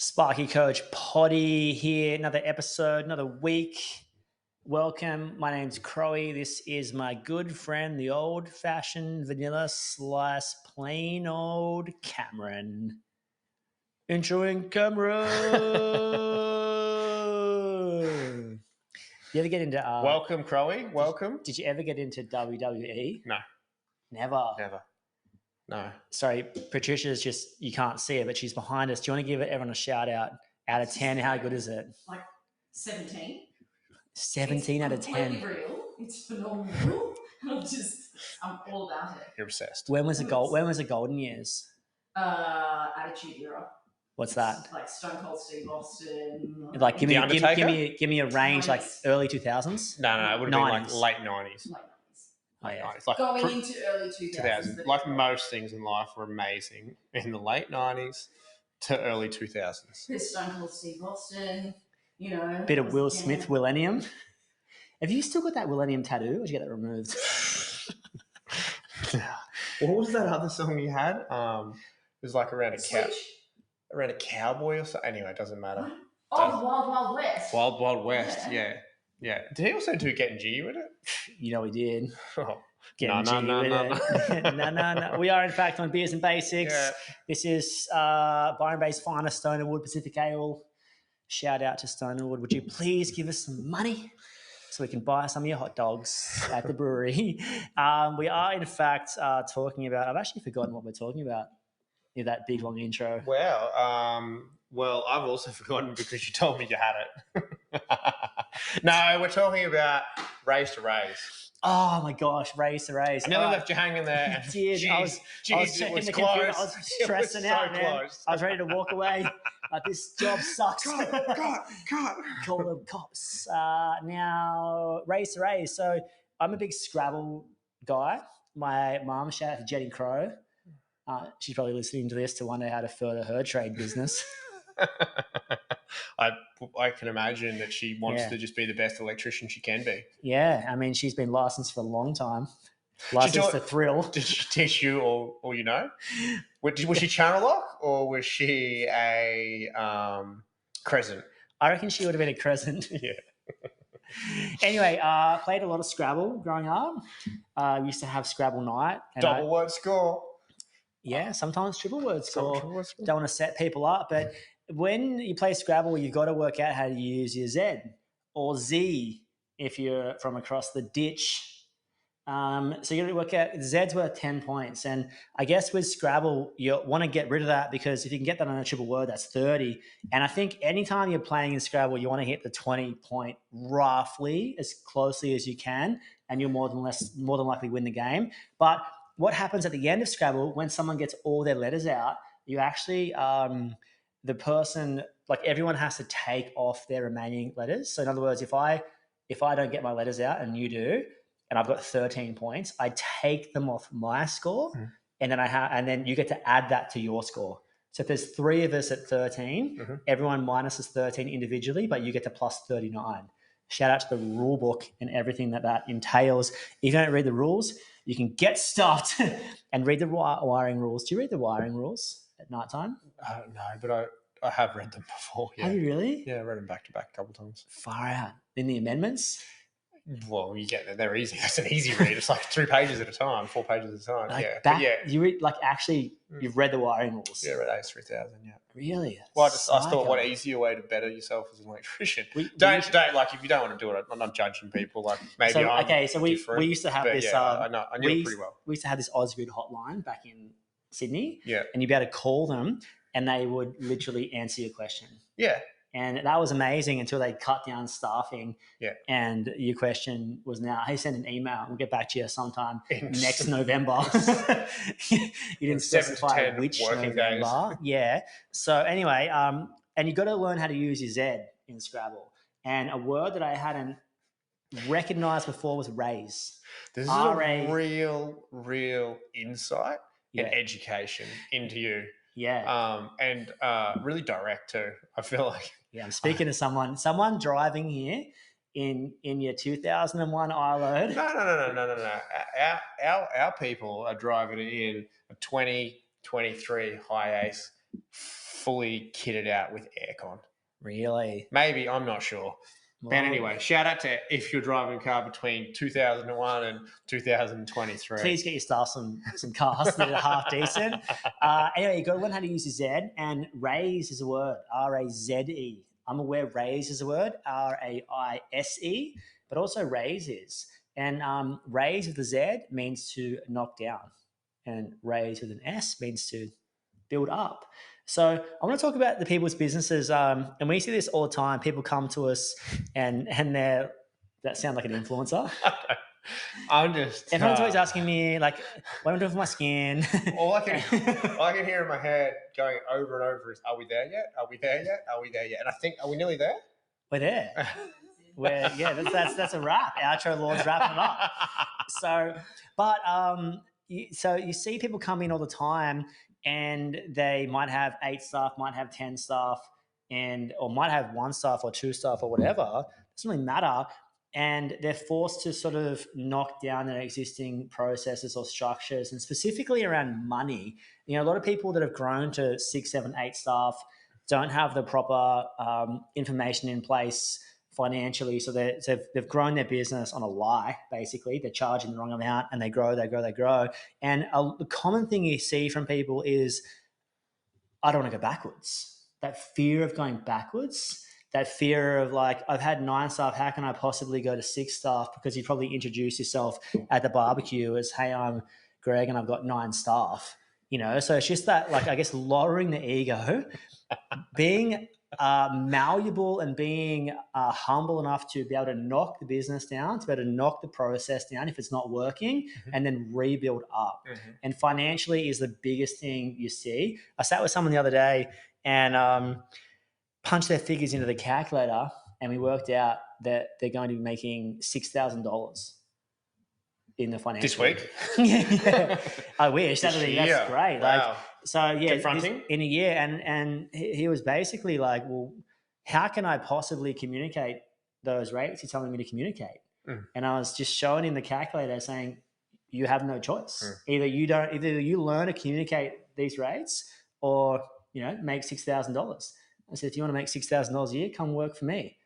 Sparky Coach Poddy here, another episode, another week. Welcome. My name's Crowie. This is my good friend, the old-fashioned vanilla slice, plain old Cameron. Introing Cameron. You ever get into Welcome, Crowie. Welcome. Did you ever get into WWE? No, Never. No. Sorry, Patricia's just, you can't see it, but she's behind us. Do you want to give everyone a shout out of 10? How good is it? Like 17. 17 out of 10. It's completely real. It's phenomenal. I'm all about it. You're obsessed. When was the golden years? Attitude Era. What's that? Like Stone Cold Steve Austin. Like give me a range, 90s. like early 2000s. No, it would have been like late 90s. Late 90s. Oh yeah. It's like Going into early 2000s. Like most things in life were amazing in the late 90s to early 2000s. There's Stone Cold Steve Austin. You know. Bit of Will Smith, Millennium. Have you still got that Millennium tattoo, or did you get that removed? What was that other song you had? It was like around a cowboy or something. Anyway, it doesn't matter. Oh, the Wild Wild West. Wild Wild West, yeah. Did he also do Getting Jiggy with it? You know he did. Oh. No. No. We are, in fact, on Beers and Basics. Yeah. This is Byron Bay's finest Stone and Wood Pacific Ale. Shout out to Stone and Wood. Would you please give us some money so we can buy some of your hot dogs at the brewery? We are, in fact, talking about... I've actually forgotten what we're talking about in that big, long intro. Well, I've also forgotten because you told me you had it. No, we're talking about Raze to Raise. Oh my gosh, Raze to Raise. I nearly left you hanging there. And did. I was checking the computer. I was stressing out, man. Close. I was ready to walk away. This job sucks. Cut. Call the cops. Now, Raze to Raise. So I'm a big Scrabble guy. My mum, shout out to Jenny Crow. She's probably listening to this to wonder how to further her trade business. I can imagine that she wants to just be the best electrician she can be. Yeah, I mean, she's been licensed for a long time. Licensed to thrill. Did she teach you all you know? Was she channel lock or was she a crescent? I reckon she would have been a crescent. Yeah. Anyway, played a lot of Scrabble growing up. Used to have Scrabble night. Double word score. Yeah, sometimes triple word score. Don't want to set people up, but when you play Scrabble, you've got to work out how to use your Z or Z if you're from across the ditch. So you got to work out Z's worth 10 points. And I guess with Scrabble, you want to get rid of that because if you can get that on a triple word, that's 30. And I think anytime you're playing in Scrabble, you want to hit the 20 point roughly as closely as you can, and you'll more than likely win the game. But what happens at the end of Scrabble when someone gets all their letters out, you actually the person, like everyone has to take off their remaining letters. So in other words, if I don't get my letters out and you do, and I've got 13 points, I take them off my score, and then you get to add that to your score. So if there's 3 of us at 13, everyone minuses 13 individually, but you get to plus 39. Shout out to the rule book and everything that entails. If you don't read the rules, you can get stuffed and read the wiring rules. Do you read the wiring rules at night time? No, but I have read them before. Yeah. Have you really? Yeah, I read them back to back a couple of times. Far out. In the amendments? Well, you get there. They're easy. That's an easy read. It's like 3 pages at a time, 4 pages at a time. You read, you've read the wiring rules. Yeah, I read ACE 3000, yeah. Really? Well, I thought what easier way to better yourself as an electrician. Don't like if you don't want to do it. I'm not judging people. Like maybe we used to have this. Yeah, I knew it pretty well. We used to have this Osgood hotline back in Sydney. Yeah, and you'd be able to call them, and they would literally answer your question. Yeah. And that was amazing until they cut down staffing. Yeah. And your question was now, hey, send an email. We'll get back to you sometime next November. You didn't specify which working November. days. Yeah. So anyway, and you got to learn how to use your Z in Scrabble. And a word that I hadn't recognized before was raise. This is a real insight and education into you. Yeah. And really direct too. I feel like. Yeah, I'm speaking to someone driving here in your 2001 iLoad. No. Our people are driving in a 2023 high ace fully kitted out with aircon. Really? Maybe, I'm not sure. But anyway, shout out to if you're driving a car between 2001 and 2023. Please get your staff some cars that are half decent. Anyway, you got to learn how to use your Z, and raise is a word, R-A-Z-E. I'm aware raise is a word, R-A-I-S-E, but also raise is. And raise with a Z means to knock down, and raise with an S means to build up. So I want to talk about the people's businesses, and we see this all the time. People come to us, and they're that sound like an influencer. I'm just. Everyone's always asking me, like, what am I doing for my skin? all I can hear in my head going over and over is, "Are we there yet? Are we there yet? Are we there yet?" And I think, are we nearly there? We're there. That's a wrap. Outro Lord's wrapping it up. So, but you see people come in all the time, and they might have 8 staff, might have 10 staff, or might have 1 staff or 2 staff or whatever. Doesn't really matter. And they're forced to sort of knock down their existing processes or structures, and specifically around money. A lot of people that have grown to 6, 7, 8 staff don't have the proper information in place financially. So they've grown their business on a lie, basically. They're charging the wrong amount, and they grow. And the common thing you see from people is, I don't want to go backwards. That fear of going backwards, that fear of like, I've had 9 staff, how can I possibly go to 6 staff? Because you probably introduce yourself at the barbecue as, hey, I'm Greg and I've got 9 staff. So it's just that, like, I guess, lowering the ego, being malleable and being humble enough to be able to knock the business down, to be able to knock the process down if it's not working, and then rebuild up. And financially is the biggest thing you see. I sat with someone the other day and punched their figures into the calculator, and we worked out that they're going to be making $6,000 in the financial this week. Yeah. I wish. That's great. Wow. Like, so yeah, confronting in a year, and he was basically like, well, how can I possibly communicate those rates you're telling me to communicate? And I was just showing him the calculator, saying, you have no choice. Either you learn to communicate these rates, or make $6,000. I said, if you want to make $6,000 a year, come work for me.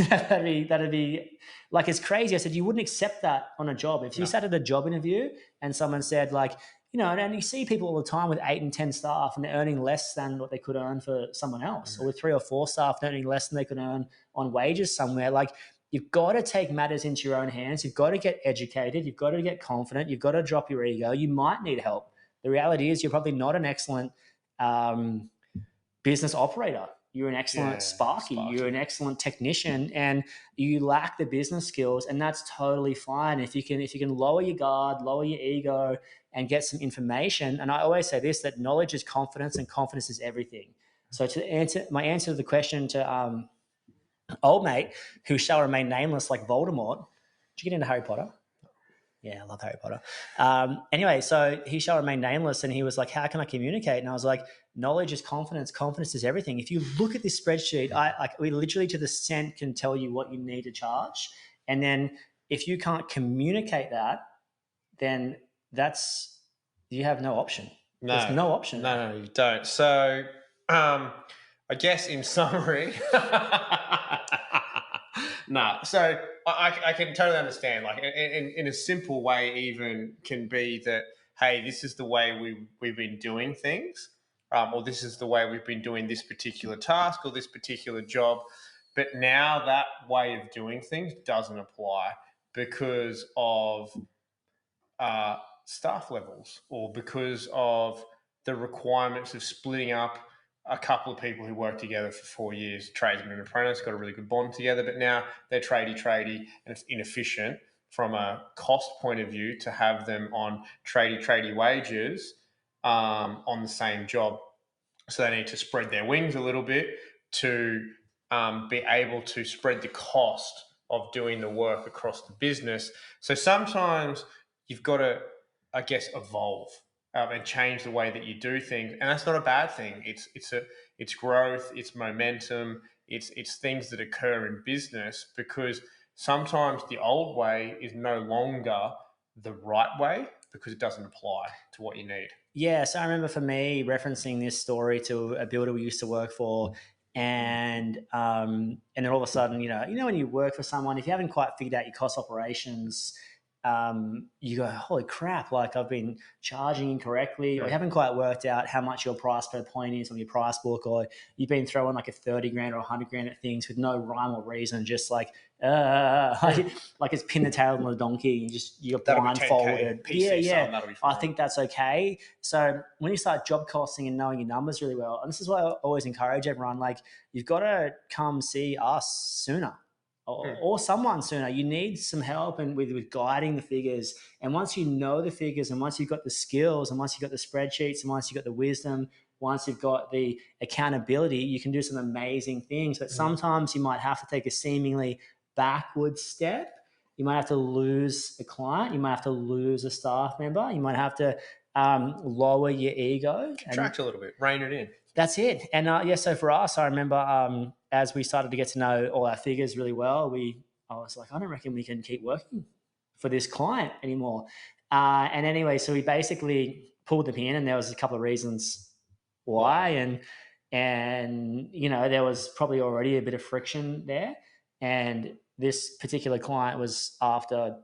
that'd be like, it's crazy. I said, you wouldn't accept that on a job. If you sat at a job interview and someone said, like, and you see people all the time with 8 and 10 staff, and they're earning less than what they could earn for someone else, or with 3 or 4 staff earning less than they could earn on wages somewhere. Like, you've got to take matters into your own hands. You've got to get educated. You've got to get confident. You've got to drop your ego. You might need help. The reality is, you're probably not an excellent business operator. You're an excellent Sparky. You're an excellent technician, and you lack the business skills, and that's totally fine. If you can lower your guard, lower your ego, and get some information. And I always say this, that knowledge is confidence, and confidence is everything. So my answer to the question to old mate, who shall remain nameless like Voldemort. Did you get into Harry Potter? Yeah, I love Harry Potter. Anyway, so he shall remain nameless, and he was like, how can I communicate? And I was like, knowledge is confidence. Confidence is everything. If you look at this spreadsheet, we literally to the cent can tell you what you need to charge. And then if you can't communicate that, then you have no option. There's no option. No, you don't. So I guess in summary, so I can totally understand, like, in a simple way even can be that, hey, this is the way we've been doing things, or this is the way we've been doing this particular task or this particular job. But now that way of doing things doesn't apply because of staff levels, or because of the requirements of splitting up a couple of people who worked together for 4 years, tradesman and apprentice, got a really good bond together, but now they're tradie, and it's inefficient from a cost point of view to have them on tradie wages on the same job. So they need to spread their wings a little bit to be able to spread the cost of doing the work across the business. So sometimes you've got to, I guess, evolve and change the way that you do things, and that's not a bad thing. It's growth, it's momentum, it's things that occur in business, because sometimes the old way is no longer the right way, because it doesn't apply to what you need. Yeah, so I remember for me referencing this story to a builder we used to work for, and then all of a sudden, you know when you work for someone, if you haven't quite figured out your cost operations, you go, holy crap, like I've been charging incorrectly, or you haven't quite worked out how much your price per point is on your price book, or you've been throwing like a 30 grand or 100 grand at things with no rhyme or reason, just like it's pin the tail on the donkey. You're blindfolded. Yeah. I think that's okay. So when you start job costing and knowing your numbers really well, and this is why I always encourage everyone, like you've got to come see us sooner. Or someone sooner. You need some help and with guiding the figures. And once you know the figures, and once you've got the skills, and once you've got the spreadsheets, and once you've got the wisdom, once you've got the accountability, you can do some amazing things. But sometimes you might have to take a seemingly backward step. You might have to lose a client. You might have to lose a staff member. You might have to lower your ego. Contract a little bit, rein it in. That's it. And so for us, I remember as we started to get to know all our figures really well, I was like, I don't reckon we can keep working for this client anymore. And anyway, so we basically pulled them in, and there was a couple of reasons why. And there was probably already a bit of friction there. And this particular client was after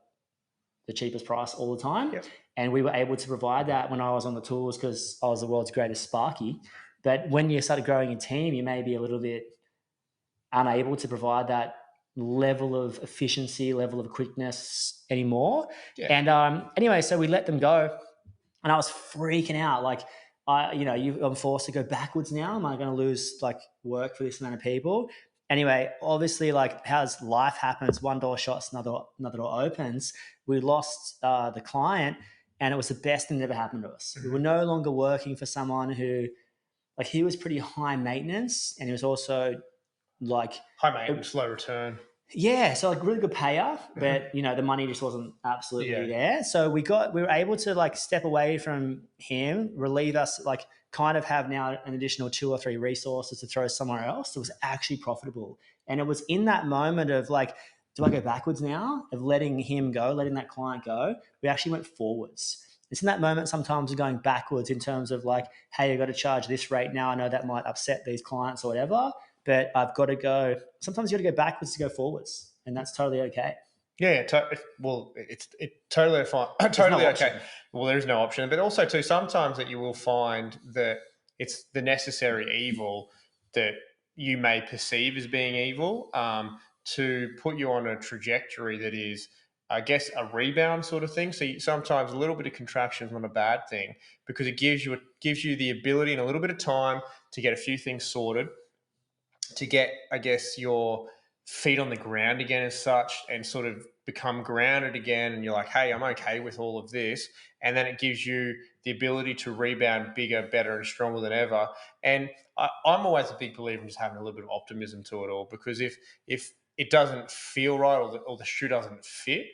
the cheapest price all the time. Yep. And we were able to provide that when I was on the tools because I was the world's greatest Sparky. But when you started growing a team, you may be a little bit unable to provide that level of efficiency, level of quickness anymore. Yeah. And anyway, so we let them go, and I was freaking out. Like, I'm forced to go backwards now. Am I going to lose like work for this amount of people? Anyway, obviously, like as life happens, one door shuts, another door opens. We lost the client, and it was the best thing that ever happened to us. Mm-hmm. We were no longer working for someone who, like, he was pretty high maintenance, and he was also like high maintenance, low return. Yeah, so like really good payer, but the money just wasn't absolutely there. So we were able to like step away from him, relieve us, like kind of have now an additional 2 or 3 resources to throw somewhere else that was actually profitable. And it was in that moment of like, do I go backwards now? Of letting him go, letting that client go, we actually went forwards. It's in that moment sometimes of going backwards in terms of like, hey, you've got to charge this rate now. I know that might upset these clients or whatever, but I've got to go. Sometimes you got to go backwards to go forwards, and that's totally okay. Yeah, it's totally fine. Totally okay. Well, there is no option, but also too, sometimes that you will find that it's the necessary evil that you may perceive as being evil to put you on a trajectory that is, I guess, a rebound sort of thing. So sometimes a little bit of contraction is not a bad thing because it gives you the ability and a little bit of time to get a few things sorted, to get, I guess, your feet on the ground again as such, and sort of become grounded again. And you're like, hey, I'm okay with all of this. And then it gives you the ability to rebound bigger, better, and stronger than ever. And I'm always a big believer in just having a little bit of optimism to it all, because if it doesn't feel right or the shoe doesn't fit,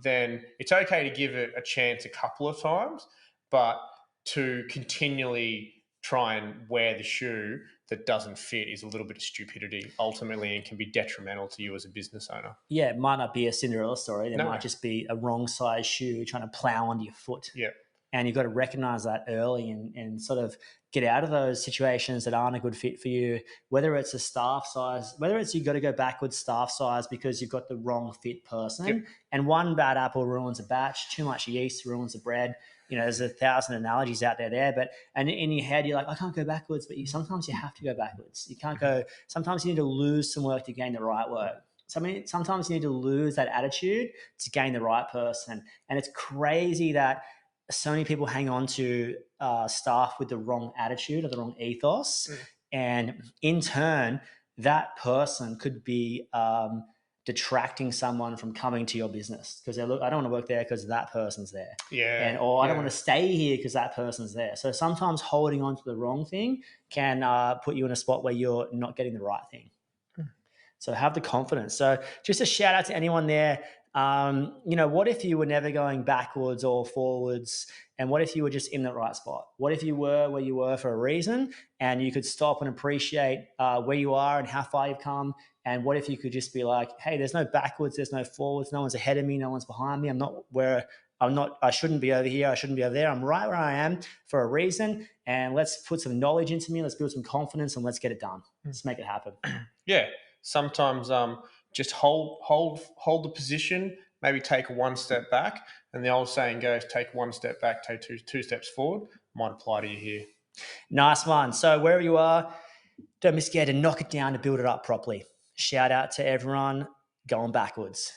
then it's okay to give it a chance a couple of times, but to continually try and wear the shoe that doesn't fit is a little bit of stupidity ultimately, and can be detrimental to you as a business owner. Yeah, it might not be a Cinderella story. There might just be a wrong size shoe trying to plow onto your foot. Yeah. And you've got to recognize that early and sort of get out of those situations that aren't a good fit for you, whether it's a staff size, whether it's you've got to go backwards staff size because you've got the wrong fit person. Yep. And one bad apple ruins a batch, too much yeast ruins the bread. There's 1,000 analogies out there, and in your head, you're like, I can't go backwards, but sometimes you have to go backwards. You can't go, sometimes you need to lose some work to gain the right work. Sometimes you need to lose that attitude to gain the right person. And it's crazy that so many people hang on to staff with the wrong attitude or the wrong ethos. And in turn, that person could be detracting someone from coming to your business because I don't want to work there because that person's there. Yeah. Or I don't want to stay here because that person's there. So sometimes holding on to the wrong thing can put you in a spot where you're not getting the right thing. So have the confidence. So just a shout out to anyone there. What if you were never going backwards or forwards? And what if you were just in the right spot? What if you were where you were for a reason and you could stop and appreciate where you are and how far you've come? And what if you could just be like, hey, there's no backwards, there's no forwards, no one's ahead of me, no one's behind me. I'm not where I shouldn't be over here. I shouldn't be over there. I'm right where I am for a reason. And let's put some knowledge into me. Let's build some confidence and let's get it done. Let's make it happen. Yeah. Sometimes just hold the position, maybe take one step back. And the old saying goes, take one step back, take two steps forward. Might apply to you here. Nice one. So wherever you are, don't be scared to knock it down to build it up properly. Shout out to everyone going backwards.